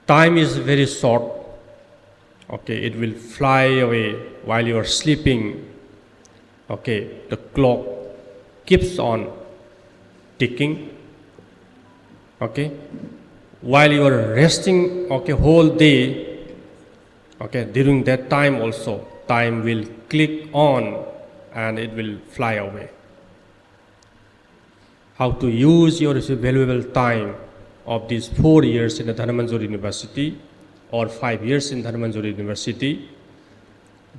Time is very short. Okay, it will fly away while you are sleeping. Okay, the clock keeps on ticking. Okay, while you are resting, okay, whole day, okay, during that time also, time will click on and it will fly away. How to use your valuable time of these 4 years in the Dhanmanjori University or 5 years in Dhanmanjori University,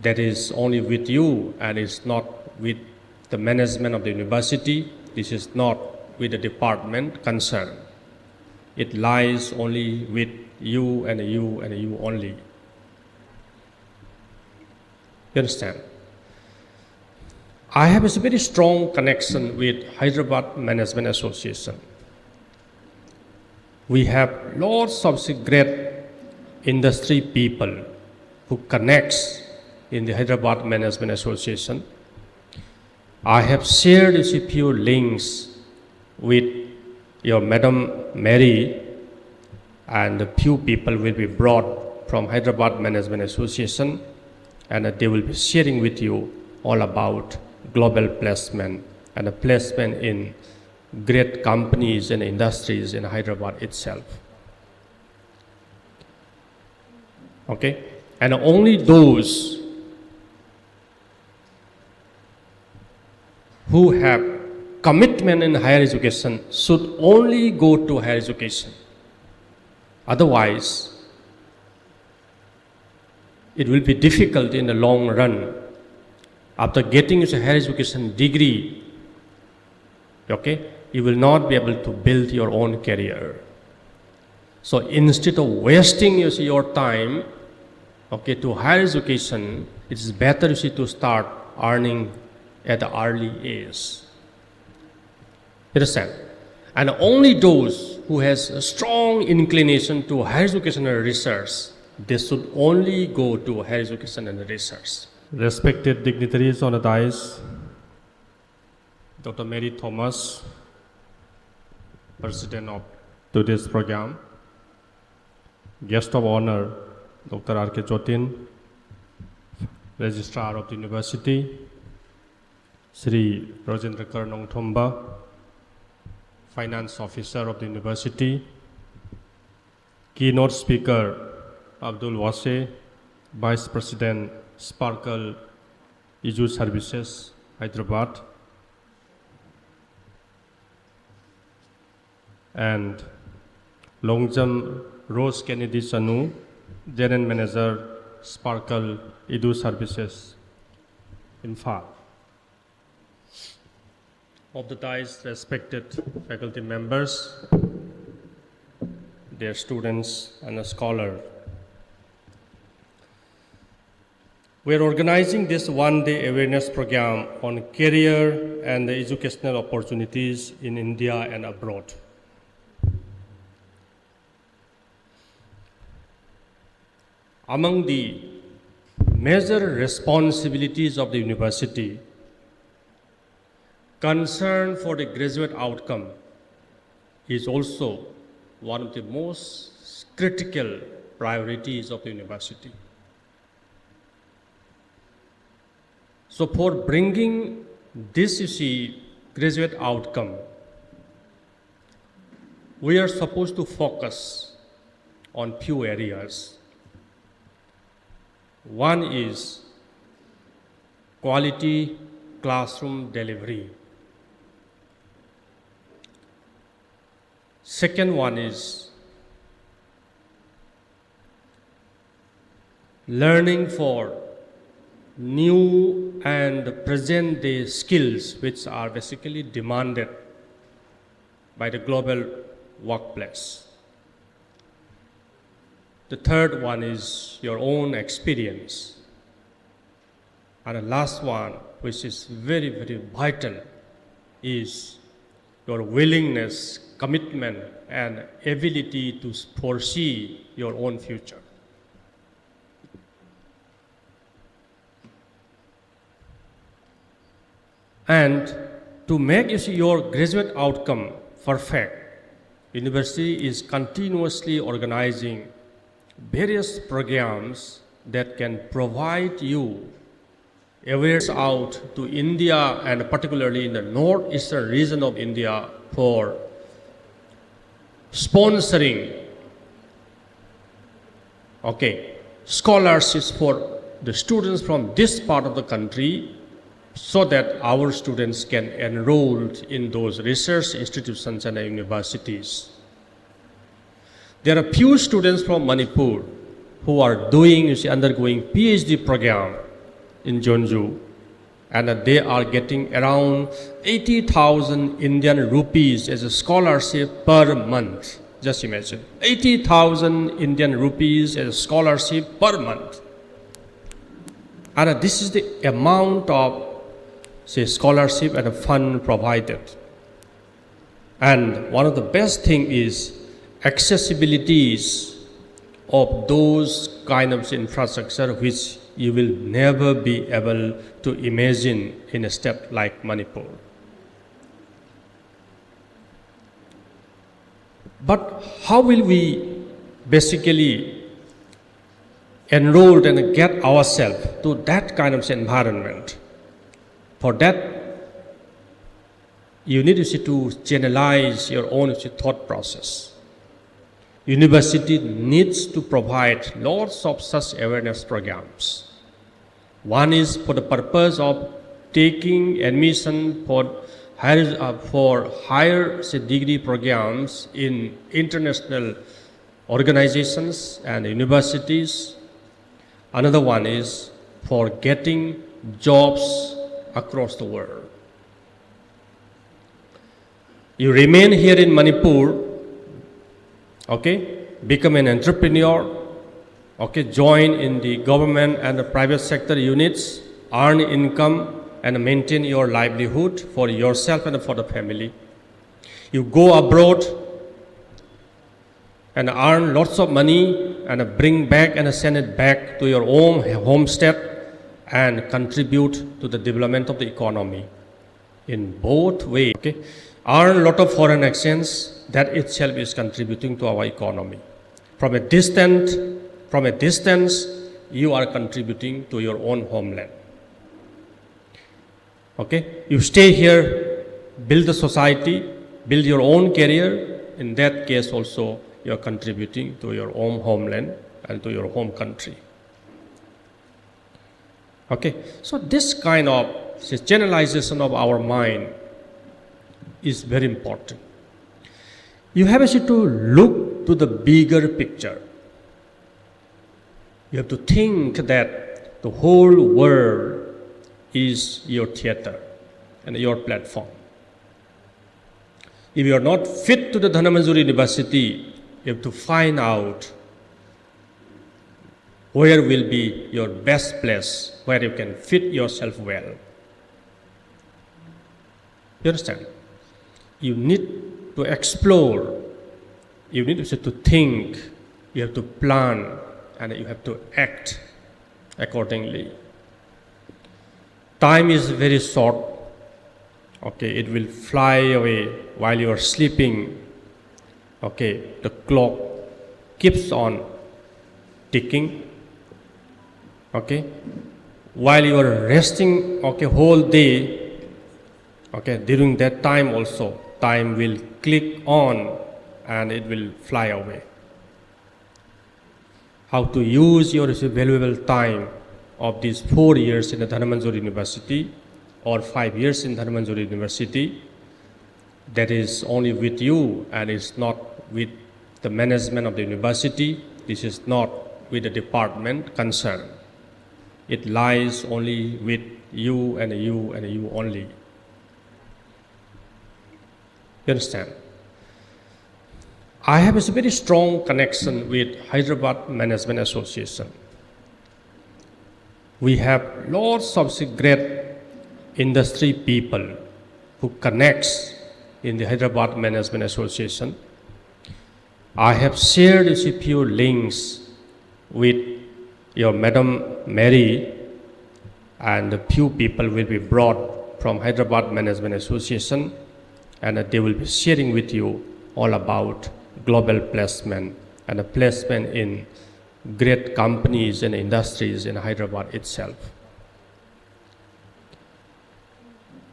that is only with you and is not with the management of the university. This is not with the department concerned. It lies only with you and you and you only. You understand? I have a very strong connection with Hyderabad Management Association. We have lots of great industry people who connects in the Hyderabad Management Association. I have shared a few links with your Madam Mary, and a few people will be brought from Hyderabad Management Association, and they will be sharing with you all about global placement and a placement in great companies and industries in Hyderabad itself. Okay? And only those who have commitment in higher education should only go to higher education. Otherwise, it will be difficult in the long run. After getting a higher education degree, okay, you will not be able to build your own career. So instead of wasting your time, okay, to higher education, it is better to start earning at the early age. Understand? And only those who has a strong inclination to higher education and research, they should only go to higher education and research. Respected dignitaries on the dais, Dr. Mary Thomas, President of today's program, Guest of Honor, Dr. R.K. Jotin, Registrar of the University, Sri Rajendra Karnong Thomba, Finance Officer of the University, Keynote Speaker Abdul Wase, Vice President Sparkle Edu Services, Hyderabad, and Longjam Rose Kennedy Sanu, General Manager, Sparkle Edu Services, Infal. Of the dais, respected faculty members, their students and a scholar. We are organizing this one-day awareness program on career and educational opportunities in India and abroad. Among the major responsibilities of the university, concern for the graduate outcome is also one of the most critical priorities of the university. So for bringing this, graduate outcome, we are supposed to focus on few areas. One is quality classroom delivery. Second one is learning for new and present day skills which are basically demanded by the global workplace. The third one is your own experience. And the last one, which is very, very vital, is your willingness, commitment, and ability to foresee your own future. And to make your graduate outcome perfect, university is continuously organizing various programs that can provide you awareness out to India and particularly in the northeastern region of India for sponsoring scholarships for the students from this part of the country so that our students can enroll in those research institutions and universities. There are few students from Manipur who are undergoing PhD program in Jeonju, and they are getting around 80,000 Indian rupees as a scholarship per month. Just imagine, 80,000 Indian rupees as a scholarship per month. And this is the amount of, scholarship and fund provided. And one of the best thing is accessibilities of those kind of infrastructure which you will never be able to imagine in a state like Manipur. But how will we basically enroll and get ourselves to that kind of environment? For that, you need to channelize your own thought process. University needs to provide lots of such awareness programs. One is for the purpose of taking admission for higher degree programs in international organizations and universities. Another one is for getting jobs across the world. You remain here in Manipur, become an entrepreneur, join in the government and the private sector units, earn income and maintain your livelihood for yourself and for the family. You go abroad and earn lots of money and bring back and send it back to your own homestead and contribute to the development of the economy in both ways. Earn a lot of foreign exchange, that itself is contributing to our economy. From a distance, you are contributing to your own homeland. You stay here, build the society, build your own career. In that case also, you are contributing to your own homeland and to your home country. So this kind of generalization of our mind is very important. You have to look to the bigger picture. You have to think that the whole world is your theater and your platform. If you are not fit to the Dhanmanjuri University, you have to find out where will be your best place, where you can fit yourself well. You understand? You need to explore, you need to think, you have to plan, and you have to act accordingly. Time is very short. It will fly away while you are sleeping. The clock keeps on ticking. While you are resting, whole day, during that time also, time will click on and it will fly away. How to use your valuable time of these 4 years in the Dhanmanjuri University or 5 years in Dhanmanjuri University, that is only with you and it's not with the management of the university. This is not with the department concerned. It lies only with you and you and you only. You understand? I have a very strong connection with Hyderabad Management Association. We have lots of great industry people who connects in the Hyderabad Management Association. I have shared a few links with your Madam Mary, and a few people will be brought from Hyderabad Management Association, and they will be sharing with you all about global placement and a placement in great companies and industries in Hyderabad itself.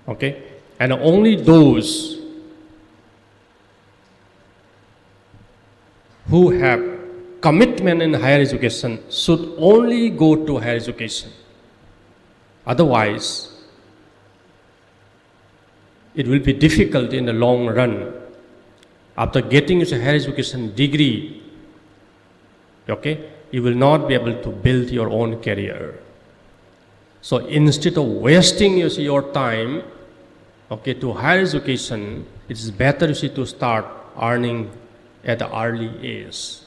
Okay? And only those who have commitment in higher education should only go to higher education. Otherwise, it will be difficult in the long run. After getting a higher education degree, okay, you will not be able to build your own career. So instead of wasting your time, okay, to higher education, it is better to start earning at the early age.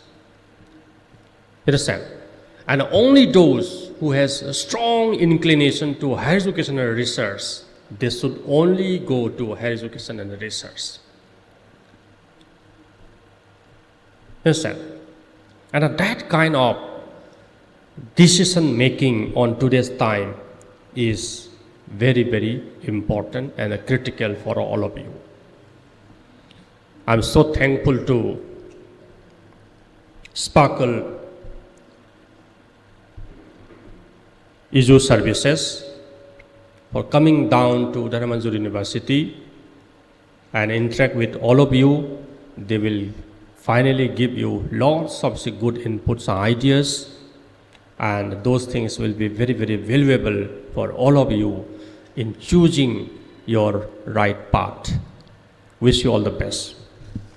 Understand? And only those who has a strong inclination to higher education and research, they should only go to higher education and research. Understand? And that kind of decision making on today's time is very, very important and critical for all of you. I'm so thankful to Sparkle ISU services for coming down to Dharamanjur University and interact with all of you. They will finally give you lots of good inputs and ideas, and those things will be very, very valuable for all of you in choosing your right path. Wish you all the best.